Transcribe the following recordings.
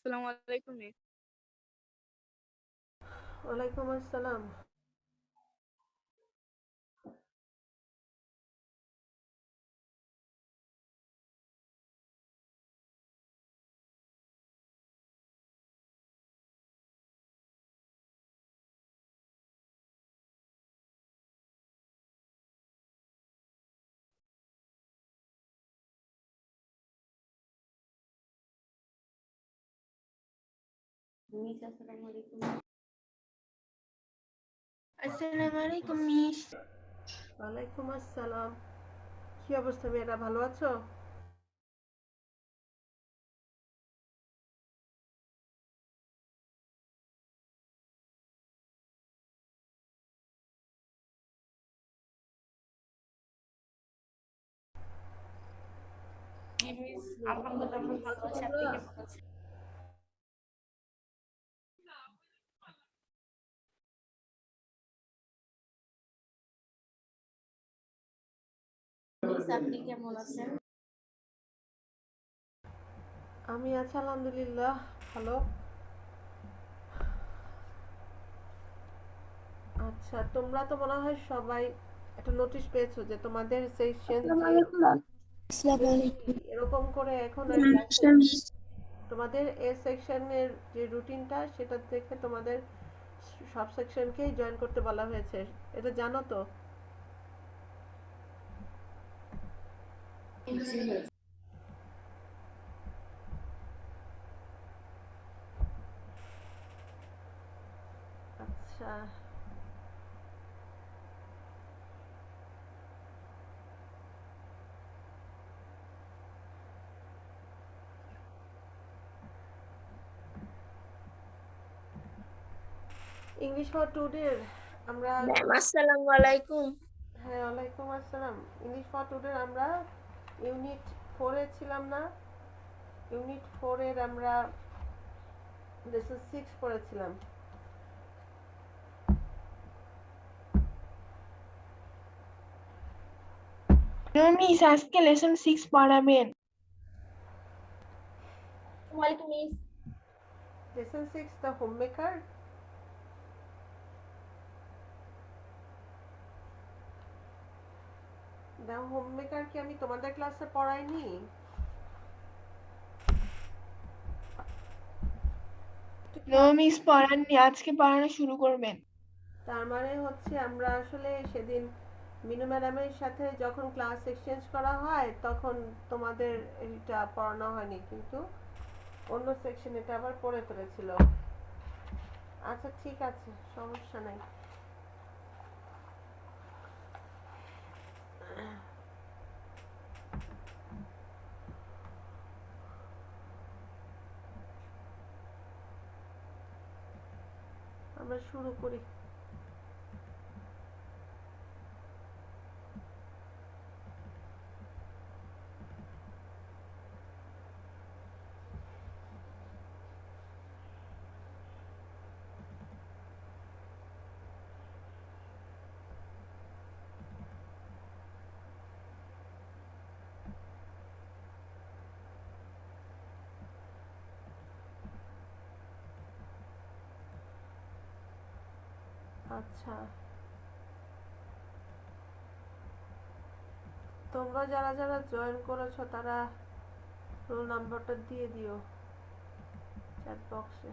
আসসালামু আলাইকুম মিস। ওয়ালাইকুম আসসালাম। আসসালামু আলাইকুম মিস। ওয়ালাইকুম আসসালাম। কি অবস্থা মেয়েরা, ভালো আছো? জি মিস, আলহামদুলিল্লাহ আমরা ভালো আছি। আপনি তোমরা কেমন আছেন? মিস, আপনি কেমন আছেন? আমি আছি আলহামদুলিল্লাহ, ভালো। আচ্ছা, তোমরা তো মনে হয় সবাই একটা নোটিশ পেয়েছো যে তোমাদের সেকশন আসসালামু যে আলাইকুম ম্যাম। আসসালামু আলাইকুম। এরকম করে এখন আর ক্লাসে নমস্কার মিস। তোমাদের এ সেকশনের যে রুটিনটা সেটা থেকে তোমাদের সব সেকশনকেই জয়েন করতে বলা হয়েছে, এটা জানো তো? জি মিস। আচ্ছা, ইংলিশ ফর টুডে আমরা, ম্যাম আসসালামু আলাইকুম। হ্যাঁ ওয়ালাইকুম আসসালাম। ইংলিশ ফর টুডে আমরা ইউনিট 4 এ ছিলাম না? ইউনিট 4 এর আমরা লেসন 6 পড়েছিলাম। মিস আজকে লেসন 6 পড়াবেন। ওয়ালাইকুম miss. Lesson 6 the home maker. The home maker কি আমি তোমাদের ক্লাসে পড়াইনি? একটু নো খেয়াল, মিস পড়াননি, আজকে পড়ানো শুরু করবেন। তার মানে হচ্ছে আমরা আসলে সেদিন মিনু ম্যাডামের সাথে যখন ক্লাস এক্সচেঞ্জ করা হয় তখন তোমাদের এটা পড়ানো হয়নি, কিন্তু অন্য সেকশন এটা আবার পড়ে ফেলেছিল। আচ্ছা ঠিক আছে, সমস্যা নাই। আমরা শুরু করি। আচ্ছা, তোমরা যারা যারা জয়েন করেছো তারা রোল নাম্বারটা দিয়ে দিও চ্যাট বক্সে।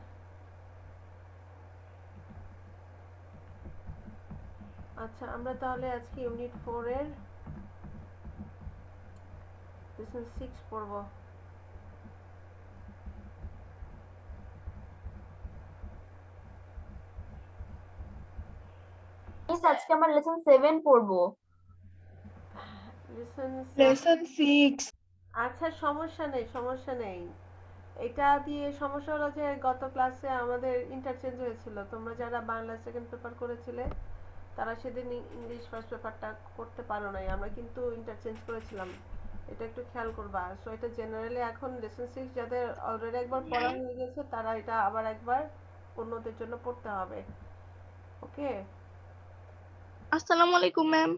আচ্ছা, আমরা তাহলে আজকে ইউনিট 4 এর লেসন 6 পড়ব। মিস, আজকে আমরা লেসন 7 পড়বো। লেসন 7। লেসন 6। আচ্ছা, সমস্যা নেই, সমস্যা নেই। এটা দিয়ে সমস্যা হলো যে গত ক্লাসে আমাদের ইন্টারচেঞ্জ হয়েছিল। তোমরা যারা বাংলা সেকেন্ড পেপার করেছিলে তারা সেদিন ইংলিশ ফার্স্ট পেপারটা করতে পারো নাই, আমরা কিন্তু ইন্টারচেঞ্জ করেছিলাম। এটা একটু খেয়াল করবা। সো এটা জেনারেলি এখন লেসন 6 যাদের অলরেডি একবার পড়া হয়ে গেছে তারা এটা আবার একবার অন্যদের জন্য পড়তে হবে। ওকে? আসসালামু আলাইকুম ম্যাম।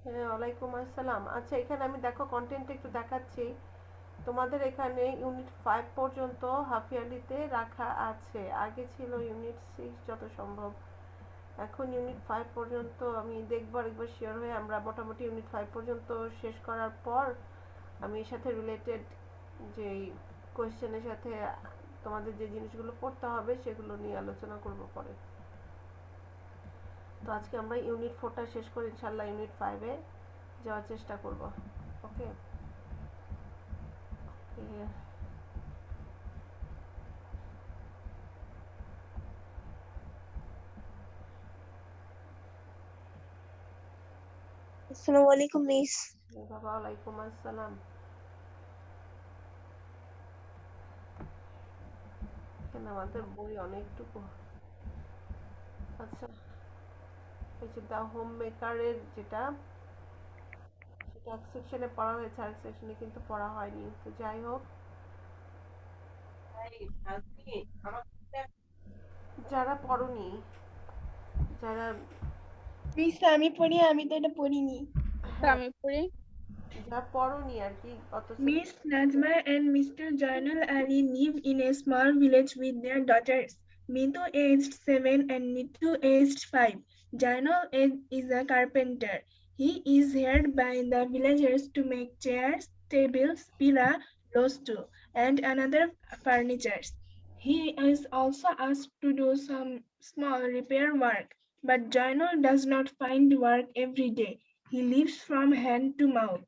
হ্যাঁ ওয়ালাইকুম আসসালাম। আচ্ছা, এখানে আমি দেখো কন্টেন্ট একটু দেখাচ্ছি। তোমাদের এখানে ইউনিট 5 পর্যন্ত হাফ ইয়ারলিতে রাখা আছে, আগে ছিল ইউনিট 6 যত সম্ভব। এখন ইউনিট 5 পর্যন্ত আমি দেখবো একবার শিওর হয়ে, আমরা মোটামুটি ইউনিট 5 পর্যন্ত শেষ করার পর আমি এর সাথে রিলেটেড যেই কোয়েশ্চেনের সাথে তোমাদের যে জিনিসগুলো পড়তে হবে সেগুলো নিয়ে আলোচনা করব পরে। তো আজকে আমরা ইউনিট 4টা শেষ করে ইনশাআল্লাহ ইউনিট 5-এ যাওয়ার চেষ্টা করব। ওকে, আসসালামু আলাইকুম মিস। বাবা ওয়ালাইকুম আসসালাম। এখানে আমাদের বই অনেকটুকু। আচ্ছা, এই যে দা হোম মেকারের যেটা, সেটা এক সেকশনে পড়া হয়েছে, আরেক সেকশনে কিন্তু পড়া হয়নি। তো যাই হোক, যারা পড়নি, যারা মিস আমি পড়ি, আমি তো এটা পড়িনি। হ্যাঁ, আমি পড়ি। যারা পড়নি আর কি, অত Miss Najma and Mr. Jainal Ali live in a small village with their daughters. Mitu aged 7 and Nitu aged 5. Jainal is a carpenter. He is hired by the villagers to make chairs, tables, pila, lostu, and another furnitures. He is also asked to do some small repair work, but Jainal does not find work every day. He lives from hand to mouth.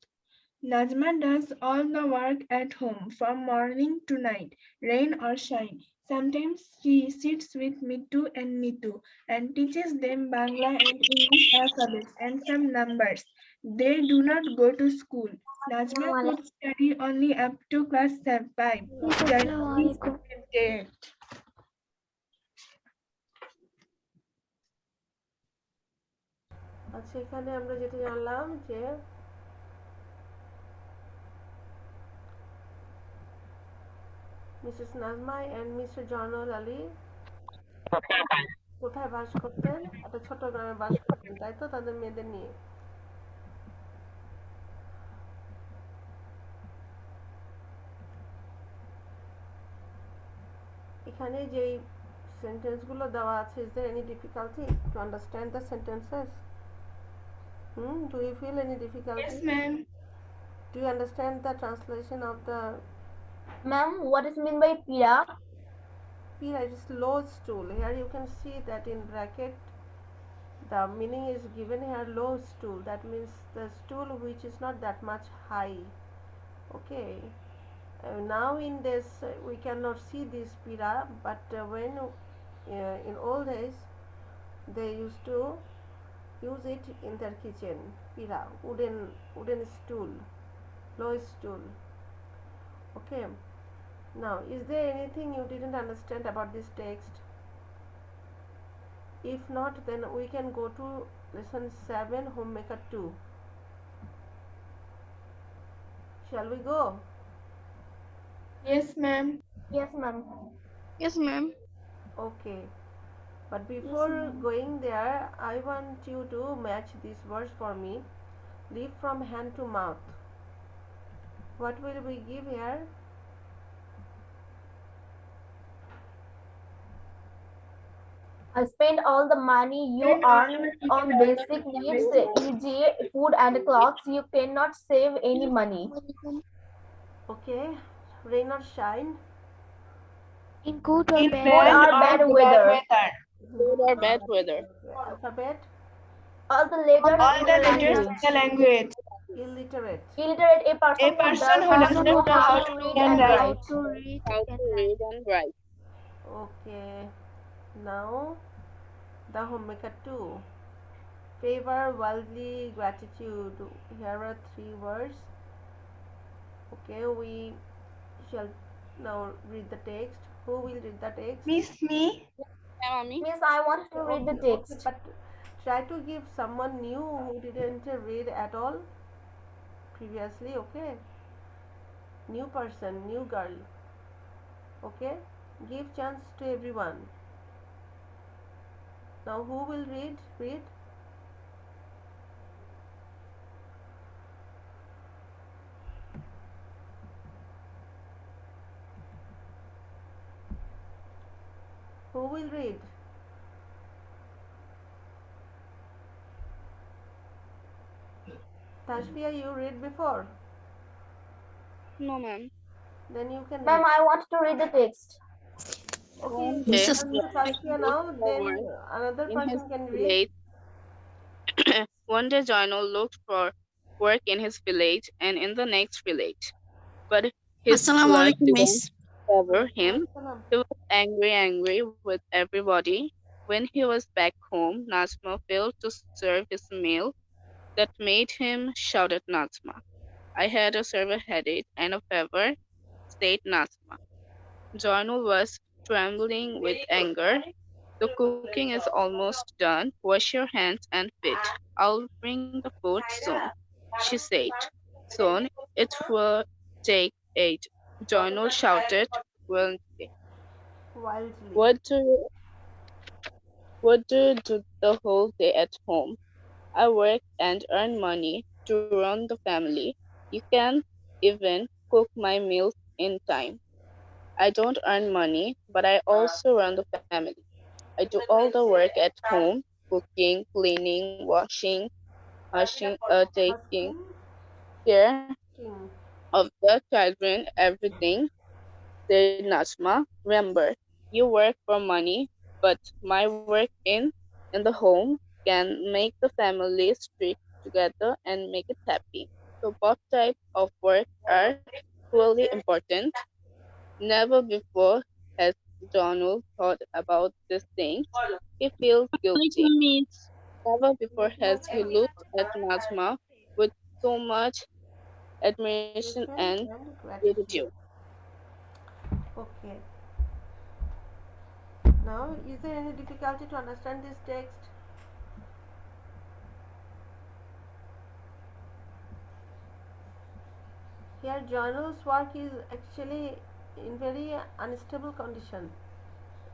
Najma does all the work at home from morning to night, rain or shine. Sometimes she sits with Mitu and Nitu and teaches them Bangla and English alphabets and some numbers. They do not go to school. Najma could study only up to class 5. Jaina is gifted. আচ্ছা, এখানে আমরা যেটা জানলাম যে Mrs Nazma and Mr Janul Ali কোথায় বাস করতেন? একটা ছোট গ্রামে বাস করতেন, তাই তো, তাদের মেয়েদের নিয়ে। এখানে যেই সেন্টেন্সগুলো দেওয়া আছে, is there any difficulty to understand the sentences? Do you feel any difficulty? Yes, ma'am. Do you understand the translation of the Ma'am, what is mean by pira? pira? It is low stool. Here you can see that in bracket the meaning is given here, low stool. That means the stool which is not that much high. Okay. Now in this we cannot see this pira, but when in old days they used to use it in their kitchen. Pira, wooden stool, low stool. Okay. Now, is there anything you didn't understand about this text? If not, then we can go to lesson 7, homemaker 2. Shall we go? Yes, ma'am. Yes, ma'am. Yes, ma'am. Okay. But before going there, I want you to match these words for me. Live from hand to mouth. What will we give here? I spend all the money you earn on basic needs, e.g., food and clothes. You cannot save any money. Okay. Rain or shine? In good or In bad Good or bad weather. Good or bad weather. Alphabet? All the letters All in the the letters in language. the language. Illiterate. Illiterate, a person, A person who does does not not know how to read and write. write. to read How and to read and write. Okay. Now, the homemaker 2. Favor, worldly, gratitude. Here are 3 words. Okay, we shall now read the text. Who will read the text? Miss me. Yeah, mommy. Miss, I want to read the text. Okay, but try to give someone new who didn't read at all previously. Okay, new person, new girl. Okay, give chance to everyone. Now who will read? Who will read? Tashfia, you read before. No, ma'am. Then you can Ma'am, read. I want to read the text. Okay, One day, turn to Tashfia looked now. forward Then another in his person can read. village. One day, Joyno looked for work in his village and in the next village, but his luck Assalamualaikum, didn't Miss. favor Walaikum him. assalam. He was angry with everybody. When he was back home, Nazma failed to serve his meal. That made him shout at Nazma. I had a severe headache and a fever, said Nazma. Joyno was trembling with anger. The cooking is almost done. Wash your hands and feet. I'll bring the food soon, she said. Soon it will take 8. Joyno shouted wildly. Wildly. What do you do the whole day at home? I work and earn money to run the family. You can even cook my meals in time. I don't earn money, but I also run the family. I do all the work at home, cooking, cleaning, taking Husking. care King. of the children, everything, said Najma. Remember, you work for money, but my work in the home can make the family stick together and make it happy. So both types of work are equally important. Never before has Donald thought about these things. He feels guilty. Assalamualaikum, Miss. Never before Walaikum has he assalam. looked at Najma with so much admiration and Appreciation and gratitude. gratitude. Okay. Now, is there any difficulty to understand this text? Here, Journal's work is actually in very unstable condition.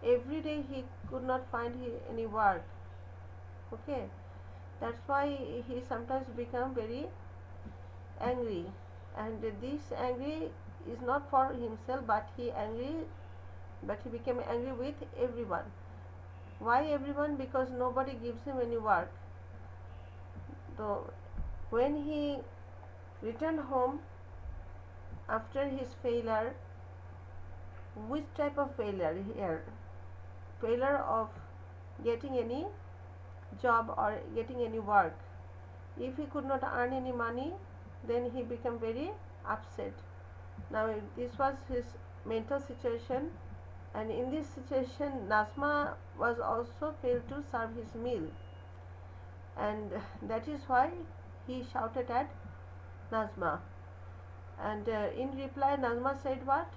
Every day he could not find any work. Okay, that's why he sometimes become very angry, and this angry is not for himself, but he became angry with everyone. Why everyone? Because nobody gives him any work. So when he returned home after his failure, which type of failure here? Failure of getting any job or getting any work. If he could not earn any money, then he became very upset. Now this was his mental situation, and in this situation Nazma was also failed to serve his meal, and that is why he shouted at Nazma. And in reply, Nazma said what?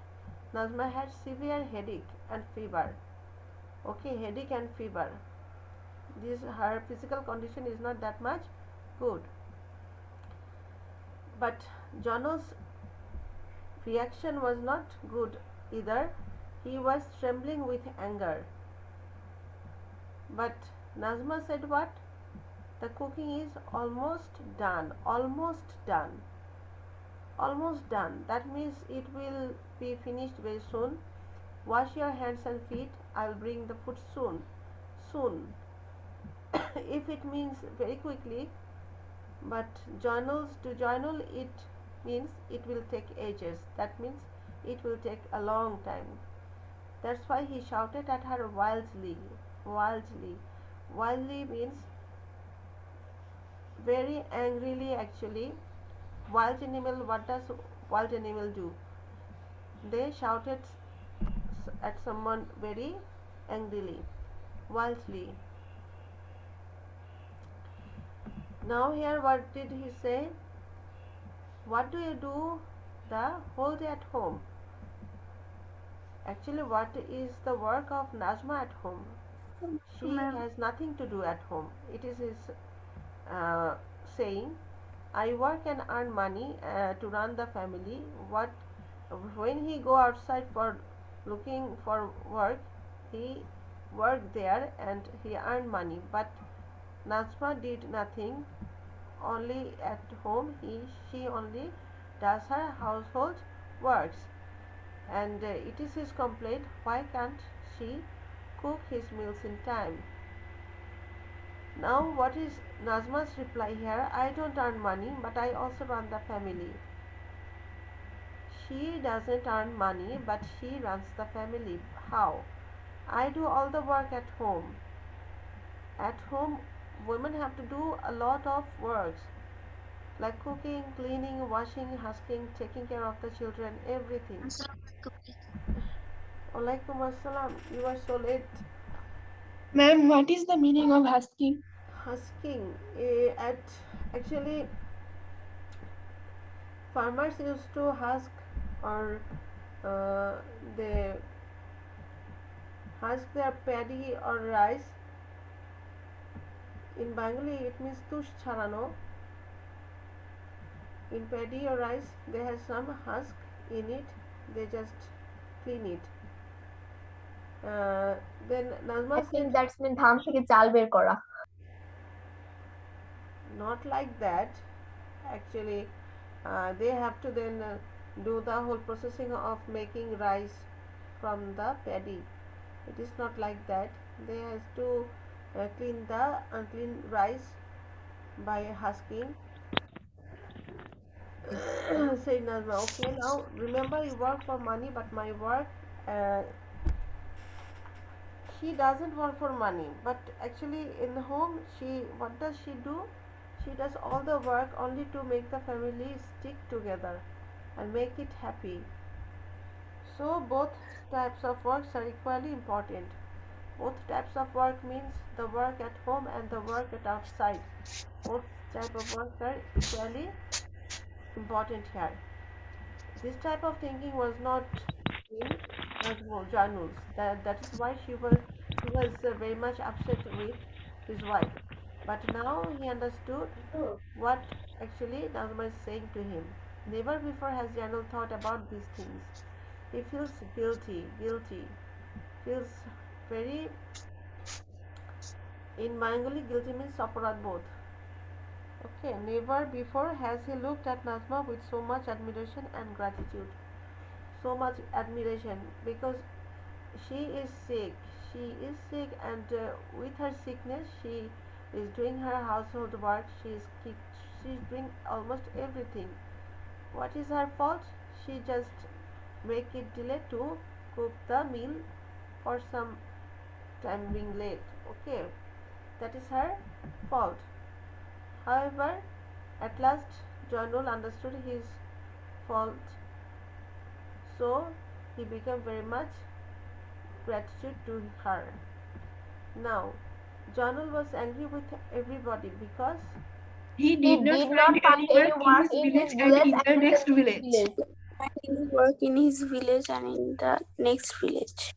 Nazma had severe headache and fever. Okay, headache and fever. This her physical condition is not that much good. But Jono's reaction was not good either. He was trembling with anger. But Nazma said what? The cooking is almost done. Almost done. Almost done. That means it will be finished very soon. Wash your hands and feet. I'll bring the food soon. Soon. If it means very quickly, but journals to journal it means it will take ages. That means it will take a long time. That's why he shouted at her wildly. Wildly. Wildly means very angrily actually. Wild animal, what does wild animal do? They shouted at someone very angrily, wildly. Now here what did he say? What do you do the whole day at home? Actually, what is the work of Najma at home? She Ma'am. has nothing to do at home. It is his uh, saying, I work and earn money to run the family. What when he go outside for looking for work, he worked there and he earned money. But Najma did nothing. Only at home she only does her household works, and it is his complaint. Why can't she cook his meals in time. Now, what is Nazma's reply here? I don't earn money, but I also run the family. She doesn't earn money, but she runs the family. How? I do all the work at home. At home, women have to do a lot of works like cooking, cleaning, washing, husking, taking care of the children, everything. Alaikum assalam. You are so late. Ma'am, what is the meaning of husking? Husking. At actually, farmers used to husk or they husk their paddy or rice. In Bengali, it means tush charano. In paddy or rice, they have some husk in it. They just clean it. Then I Nazma think said, that's mean ধান থেকে চাল বের করা. not like that. Actually, they have to then do the whole processing of making rice from the paddy. It is not like that. They have to clean the unclean rice by husking. Said Nazma, okay, now remember you work for money, but my work, uh, she doesn't work for money, but actually in the home, what does she do? She does all the work only to make the family stick together and make it happy. So both types of works are equally important. Both types of work means the work at home and the work at outside. Both type of work are equally important here. This type of thinking was not in Janul's. That is why he was very much upset with his wife. But now he understood what actually Nazma is saying to him. Never before has Janul thought about these things. He feels guilty, feels very. In Bengali, guilty means aparad bodh. Okay, never before has he looked at Nazma with so much admiration and gratitude. So much admiration because she is sick. She is sick, and with her sickness, she is doing her household work. She is doing almost everything. What is her fault? She just make it delay to cook the meal for some time being late. Okay, that is her fault. However, at last Johnul understood his fault, so he became very much gratitude to her. Now, Johnul was angry with everybody because He He did not did find not find any any work in work his in village his and village in and the in the next next village. village. Finding work in his village and in the next village.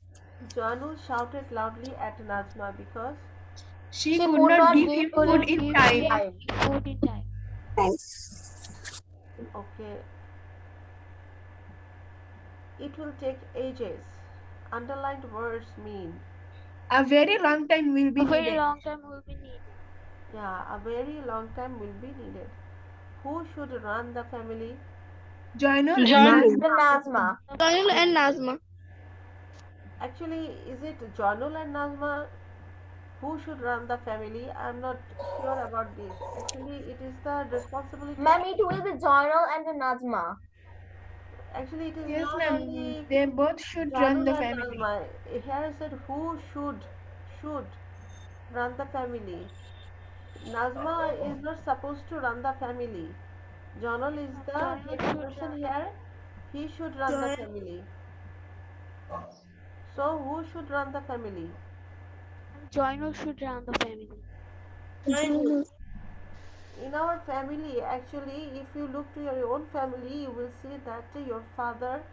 Janul shouted loudly at Najma because She She could could not not give give him him food Couldn't in give food in time. him time. food in time. okay, it will take ages. Underlined words mean A very long time will be A very needed. long time will be needed. yeah, a very long time will be needed. Who should run the family? Journal and Journal. The Nazma. Nazma. Journal and Nazma. Actually, is it Janul and Nazma who should run the family? I'm not sure about this. Actually, it is the responsibility of. Ma'am, it will be Journal and the Nazma. Actually, it is Yes, not ma'am. only They both should run Janul the and family. Nazma. Here I said who should run the family. Nazma is not supposed to run the family. Janul is the Journal head should person run. here. He should run the family. So who should run the family? Journal should run the family. In our family, actually, if you look to your own family, you will see that your father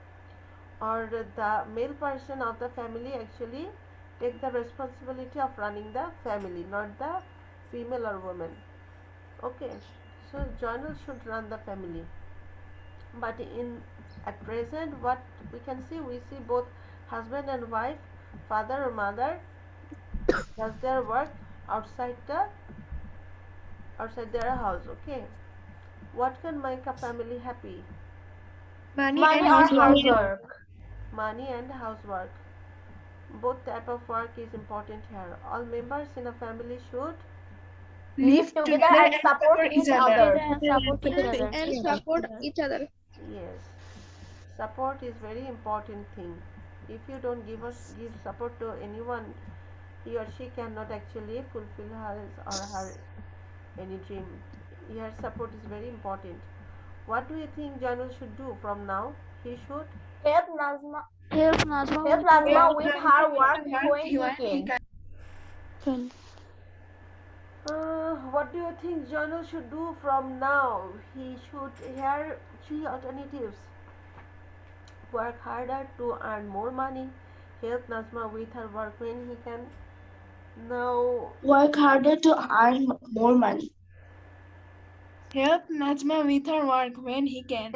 or the male person of the family actually take the responsibility of running the family, not the female or woman. Okay, so journal should run the family, but in at present what we see both husband and wife, father or mother does their work outside their house. Okay, what can make a family happy? Money and Money or housework. housework. Money and housework. Both type of work is important here. All members in a family should Live together and support each other. And support each other. yes. Support is very important thing. If you don't give support to anyone, he or she cannot actually fulfill his or her any dream. Your support is very important. What do you think Janul should do from now? He should Help Nazma, Help Najma help with her Nazma work. with her work when he can. what do you think Janul should do from now? He should hear three alternatives. Work harder to earn more money. Help Nazma with her work when he can. Now, Work harder to earn more money. Help Najma with her work when he can.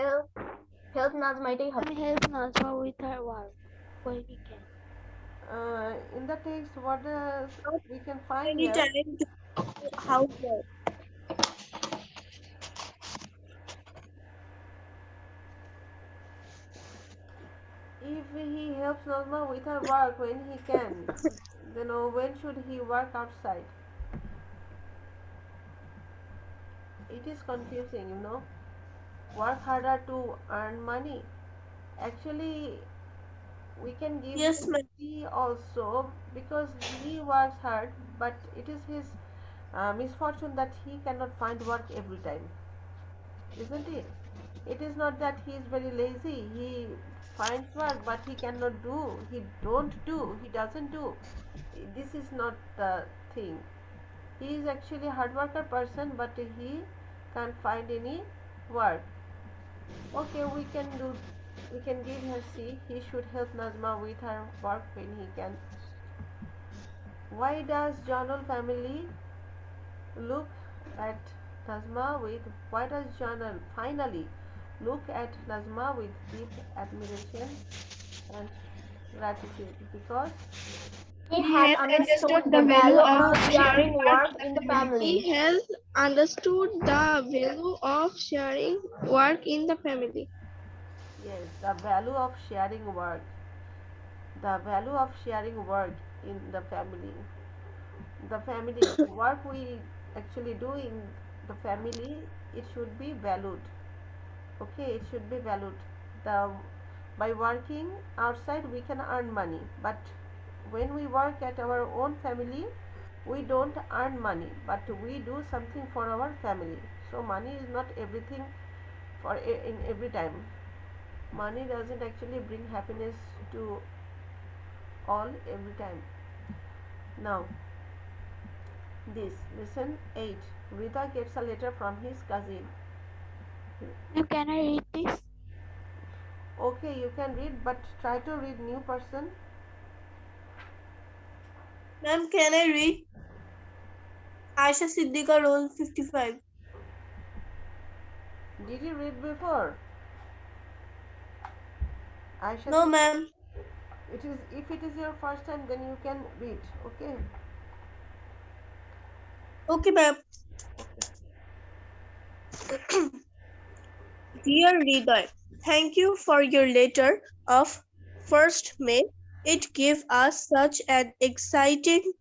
Help Nazma এটাই হবে। Help Najma with her work when he can. in the text, what we can find Any here? time to do housework. If he helps Nazma with her work when he can, then when should he work outside? It is confusing, Work harder to earn money. Actually, we can give Yes, him ma'am. C also because he works hard, but it is his misfortune that he cannot find work every time, isn't it? It is not that he is very lazy. He finds work, but he cannot do. He don't do. He doesn't do. This is not the thing. He is actually a hard worker person, but he can't find any work. Okay, we can do. We can give her C. He should help Nazma with her work when he can. Why does Janul family look at Nazma with? Why does Janul finally look at Nazma with deep admiration and gratitude? Because He had understood the value of sharing work in the family. He has understood the value of sharing work in the family. yes, the value of sharing work. The value of sharing work in the family. The family work we actually do in the family, it should be valued. Okay, it should be valued. The by working outside we can earn money, but when we work at our own family, we don't earn money, but we do something for our family. So money is not everything for in every time. Money doesn't actually bring happiness to all every time. Now, this lesson 8. Rita gets a letter from his cousin. Now can I read this? Okay, you can read, but try to read new person. Ma'am, can I read? Aisha Siddiqa, roll 55. Did you read before? Aisha, No, ma'am. it is if it is your first time, then you can read. Okay. Okay, ma'am. Dear reader, thank you for your letter of 1st May. It gave us such an exciting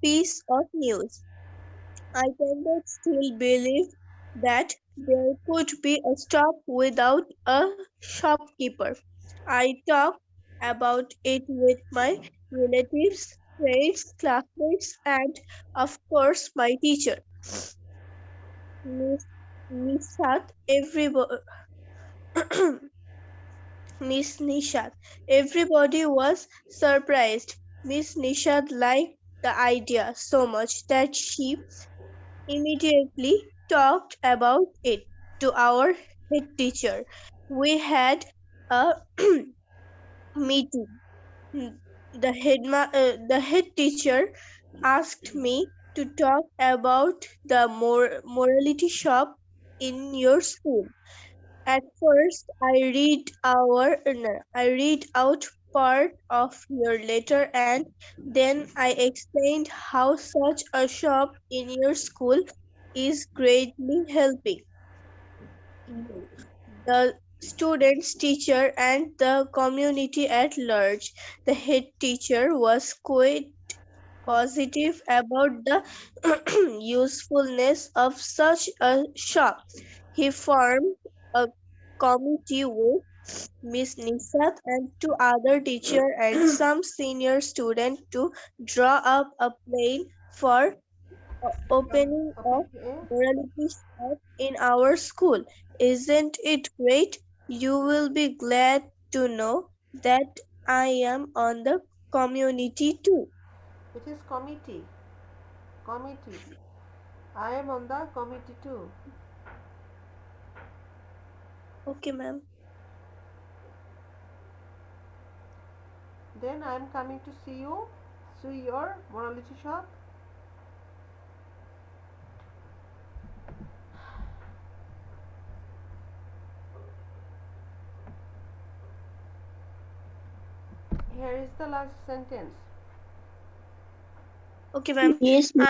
piece of news. I cannot still believe that there could be a stop without a shopkeeper. I talked about it with my relatives, friends, classmates, and of course my teacher. Miss Nishat, Miss Nishat. Everybody was surprised. Miss Nishat liked the idea so much that she immediately talked about it to our head teacher. We had a meeting. The head teacher asked me to talk about the morality shop in your school. At first, I read out part of your letter and then I explained how such a shop in your school is greatly helping you. The students, teacher, and the community at large. The head teacher was quite positive about the usefulness of such a shop. He formed a committee with Miss Nisat and two other teachers and some senior students to draw up a plan for opening a Okay. morality shop in our school. Isn't it great? You will be glad to know that I am on the community too. It is committee. Committee. I am on the committee too. Okay, ma'am. Then I am coming to see you. See your morality shop. Here is the last sentence. Okay, ma'am. Yes, I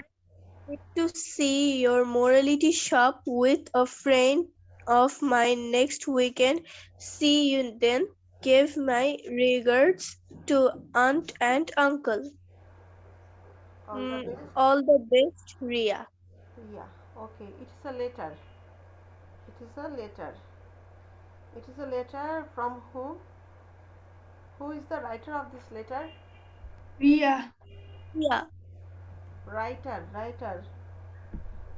need to see your morality shop with a friend of mine next weekend. See you then. Give my regards to aunt and uncle. All the best. All the best, Ria. Yeah. Okay. It is a letter. It is a letter. It is a letter from whom? Who is the writer of this letter? Ria. Yeah. Writer.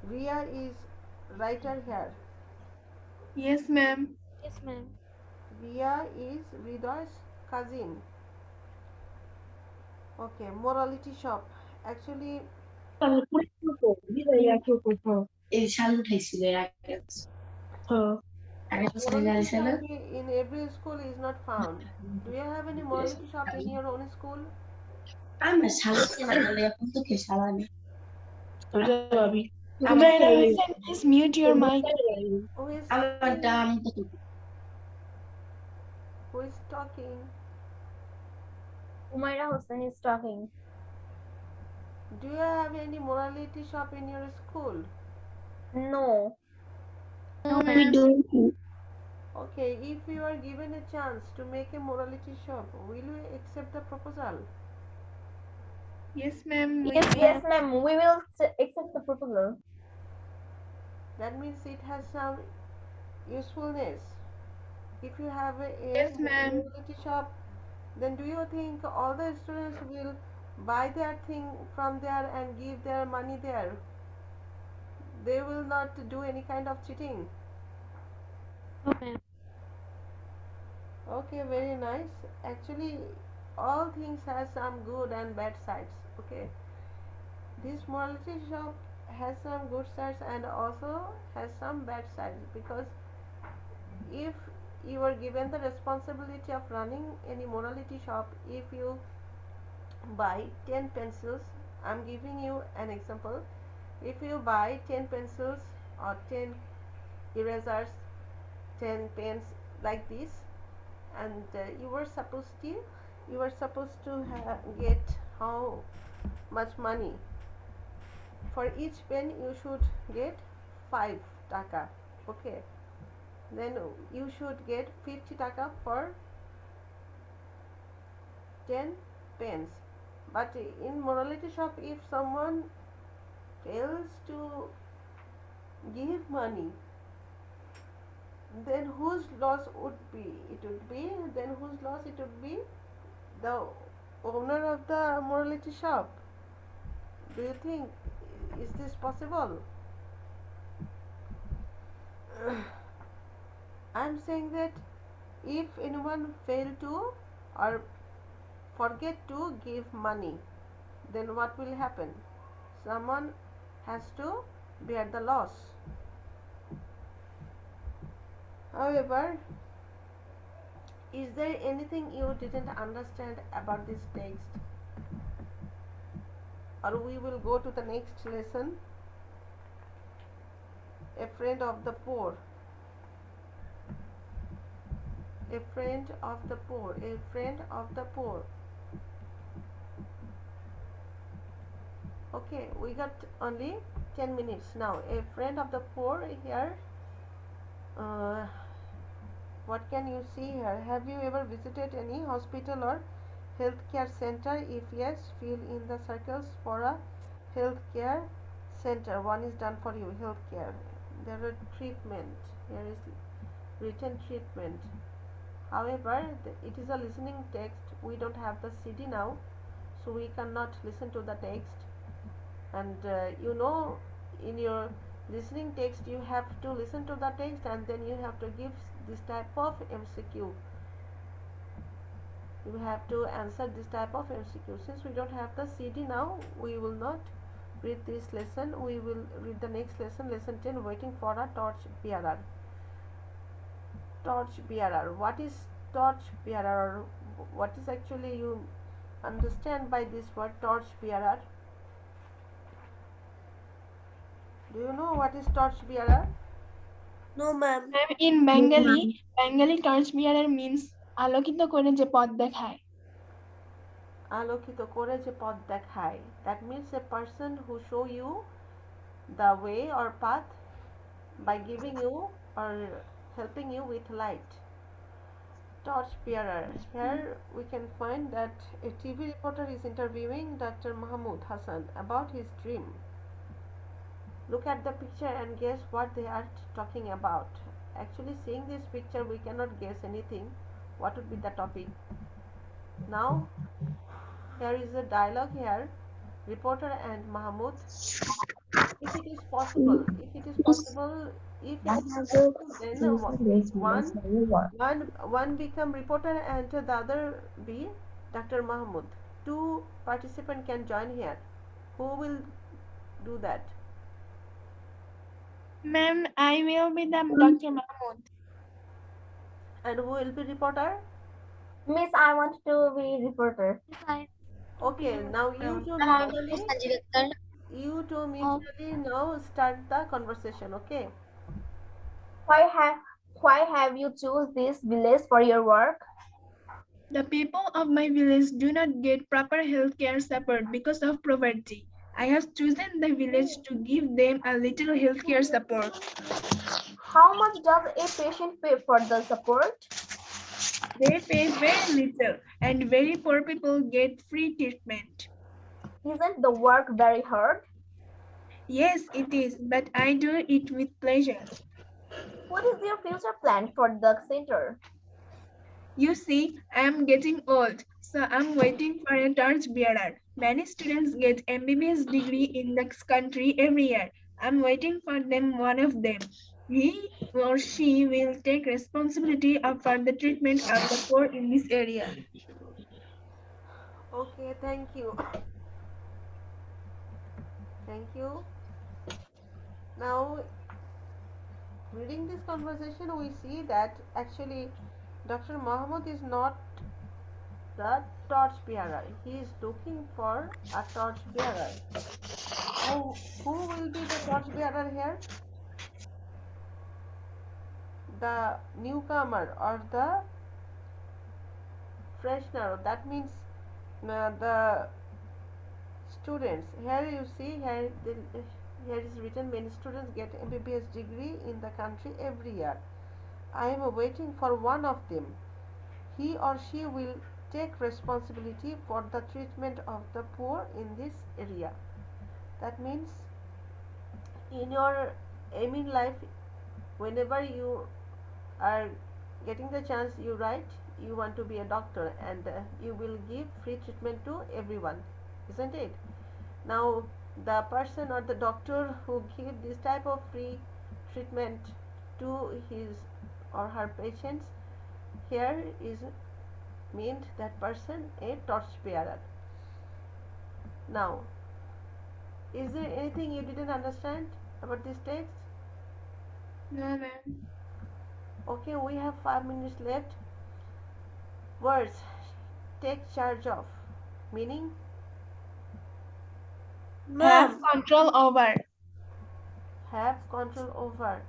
Ria is writer here. Yes, ma'am. yes, ma'am. Ria is Ridoy's cousin. Okay, morality shop. Actually, এই শাল উঠাইছিল এর আগে আগের বছর গাড়ি morality ছিল shop in every school is not found. Do you have any morality shop in your own school? আমরা শাল ছিল এখন তো কে শাল আনে Umaira Hussein, please mute your mic. Who is আমার talking? দাম Who is talking? Umaira Hussein is talking. Do you have any morality shop in your school? No. No, We ma'am. don't. Okay, if you are given a chance to make a morality shop, will you accept the proposal? Yes, ma'am. Yes, Yes, ma'am. We will accept the proposal. That means it has some usefulness. If you have a Yes, ma'am. morality shop, then do you think all the students will buy their thing from there and give their money there? They will not do any kind of cheating. No, ma'am. Okay, very nice. Actually, all things has some good and bad sides. Okay, this morality shop has some good sides and also has some bad sides, because if you are given the responsibility of running any morality shop, if you buy 10 pencils, I'm giving you an example. If you buy 10 pencils or 10 erasers, 10 pens like this, and you were supposed to get how much money? For each pen you should get 5 taka. Okay, then you should get 50 taka for 10 pens. But in morality shop, if someone fails to give money, then whose loss would be? It would be then whose loss? It would be the owner of the morality shop. Do you think is this possible? I'm saying that if anyone fail to or forget to give money, then what will happen? Someone has to bear the loss. However, is there anything you didn't understand about this text? Or we will go to the next lesson. A friend of the poor. A friend of the poor. A friend of the poor. Okay, we got only 10 minutes now. A friend of the poor here. What can you see here? Have you ever visited any hospital or healthcare center? If yes, fill in the circles for a healthcare center. One is done for you, healthcare. There are treatment. Here is written treatment. However, it is a listening text. We don't have the CD now, so we cannot listen to the text. And in your listening text, you have to listen to the text and then you have to give this type of MCQ. You have to answer this type of MCQ. Since we don't have the CD now, we will not read this lesson. We will read the next lesson, lesson 10, waiting for a torch bearer. Torch bearer. What is torch bearer? What is actually you understand by this word torch bearer? Do you know what is torch bearer? No, ma'am. Ma'am, in Bengali torch bearer means আলোকিত করে যে পথ দেখায়। আলোকিত করে যে পথ দেখায়। That means a person who show you the way or path by giving you or helping you with light. Torch bearer. Here we can find that a TV reporter is interviewing Dr. Mahmoud Hassan about his dream. Look at the picture and guess what they are talking about. Actually, seeing this picture, we cannot guess anything. What would be the topic? Now, there is a dialogue here. Reporter and Mahmoud. If it is possible, then one become reporter and the other be Dr. Mahmoud. Two participants can join here. Who will do that? Ma'am, I will be the Dr. Mahmoud. And who will be reporter? Miss, I want to be reporter. Okay, now you two mutually now start the conversation. Okay. Why have you choose this village for your work? The people of my village do not get proper healthcare support because of poverty. I have chosen the village to give them a little healthcare support. How much does a patient pay for the support? They pay very little and very poor people get free treatment. Isn't the work very hard? Yes, it is, but I do it with pleasure. What is your future plan for the center? You see, I am getting old, so I'm waiting for a torch bearer. Many students get MBBS degree in this country every year. I'm waiting for them, one of them. He or she will take responsibility for the treatment of the poor in this area. Okay, thank you. Thank you. Now, reading this conversation, we see that actually Dr. Mahmoud is not the torch bearer. He is looking for a torch bearer. Now, who will be the torch bearer here? The newcomer or the freshener. That means the students. Here you see, here is written many students get MBBS degree in the country every year. I am waiting for one of them. He or she will take responsibility for the treatment of the poor in this area. That means in your aim in life, whenever you are getting the chance, you write you want to be a doctor and you will give free treatment to everyone, isn't it? Now the person or the doctor who give this type of free treatment to his or her patients, here is meant that person a torch bearer. Now, is there anything you didn't understand about this text? No, ma'am. Okay, we have 5 minutes left. Words take charge of, meaning Have control over. Have control over.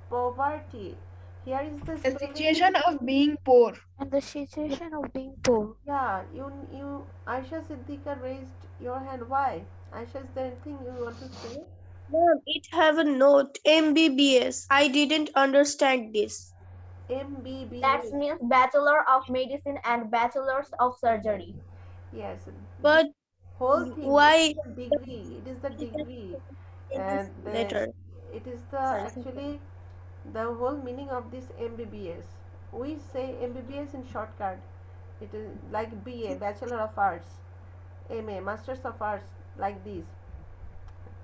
Poverty. Here is the The spelling. situation of being poor. And the situation of being poor. Yeah, you Aisha Siddiqa raised your hand. Why? Aisha, is there anything you want to say? Ma'am, it have a note MBBS. I didn't understand this. MBBS. That means Bachelor of Medicine and Bachelors of Surgery. Yes, this But whole thing, it why is a degree. It is the degree, in this and letter? it is the Sorry. actually the whole meaning of this MBBS. We say MBBS in shortcut. It is like BA, Bachelor of Arts, MA, Masters of Arts, like this.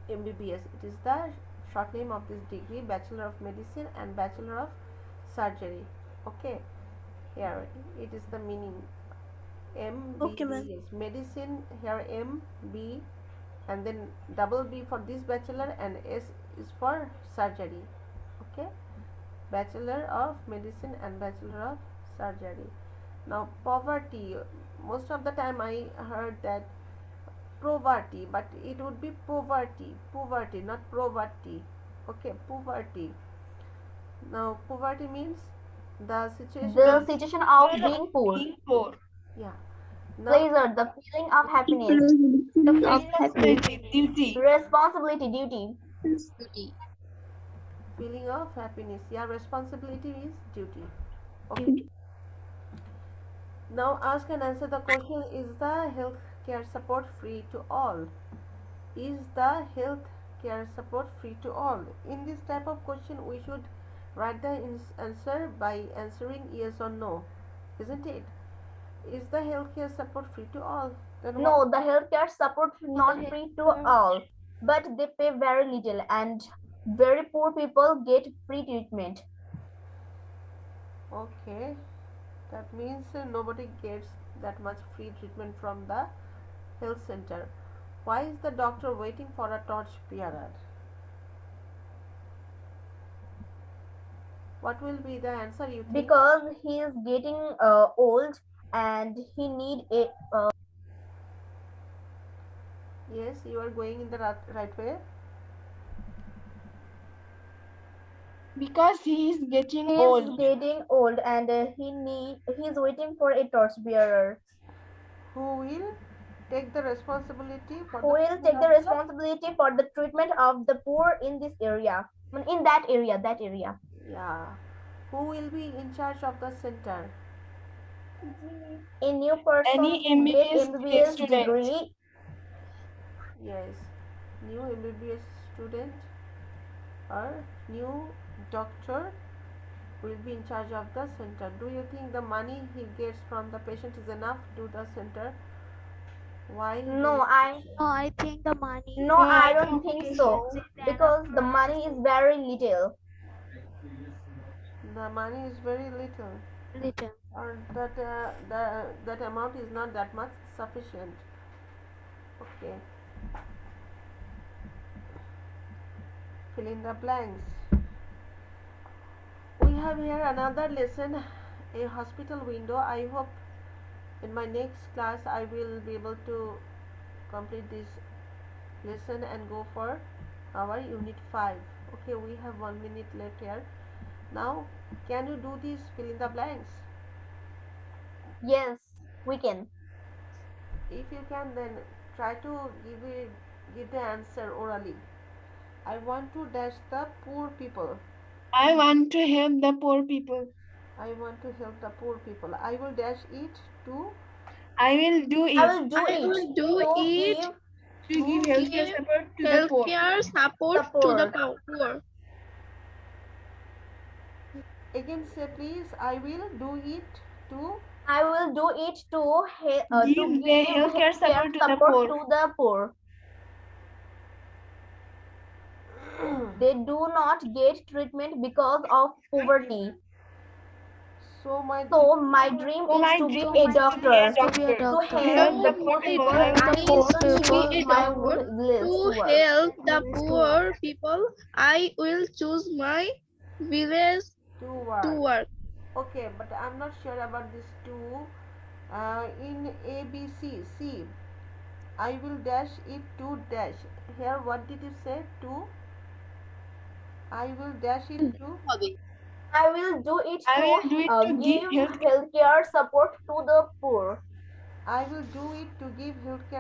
MBBS. It is the short name of this degree, Bachelor of Medicine and Bachelor of Surgery. Okay, here it is the meaning. Okay, ma'am. MBBS, medicine, here M B, and then double B for this bachelor, and S is for surgery. Okay, Bachelor of Medicine and Bachelor of Surgery. Now poverty, most of the time I heard that poverty, but it would be poverty, not poverty. Okay, poverty. Now poverty means the situation The of, situation of Children being poor. being poor. yeah. Now Pleasure, the feeling of happiness. The feeling of happiness. Responsibility, duty. Responsibility, duty. feeling of happiness, yeah, responsibility is duty. Okay, now ask and answer the question: is the health care support free to all? Is the health care support free to all? In this type of question we should write the answer by answering yes or no, isn't it? Is the health care support free to all? Then what? No, the healthcare support is not free to all, but they pay very little, and very poor people get free treatment. Okay, that means nobody gets that much free treatment from the health center. Why is the doctor waiting for a torch bearer? What will be the answer you think? Because he is getting old and he need a Yes, you are going in the right way. Because he is getting he is old. getting old and he is waiting for a torchbearer Who will take the responsibility for who the will treatment take the of the, responsibility for the treatment of the poor in this area, I mean, in that area. yeah, who will be in charge of the center? A new person Any who get MBBS MBBS student. degree. Yes, new MBBS student or new doctor will be in charge of the center. Do you think the money he gets from the patient is enough to the center? Why he No, will? I No, I think the money no, No, I I don't don't think think so so. is enough because the for the money is very little. The money is very little, little. or that that amount is not that much sufficient. Okay, fill in the blanks. We have here another lesson, a hospital window. I hope in my next class I will be able to complete this lesson and go for our unit 5. Okay, we have 1 minute left here. Now can you do this, fill in the blanks? Yes, we can. If you can, then try to give the answer orally. I want to dash the poor people. I want to help the poor people. I want to help the poor people. I will dash it to I will do I it will do I it will do to it give to give to healthcare give support to the poor. healthcare support to the support. poor. again say please. I will do it to I will do it to Give the give healthcare healthcare support to the support poor. to the poor. They do not get treatment because of poverty. so my So dream my dream So is my to be dream a is My to dream be a is doctor to be a doctor. to doctor. To help help the the So poor poor my people people and and dream the is also to be choose a my doctor list to to work. help the Lives to work. poor people. I will choose my village to to work. work. Okay, but I'm not sure about this two. In A B C C, I will dash it to dash. Here, what did you say? To I will dash it to. I will do it I to will do it to give give healthcare. healthcare support to the poor. I will do it to give healthcare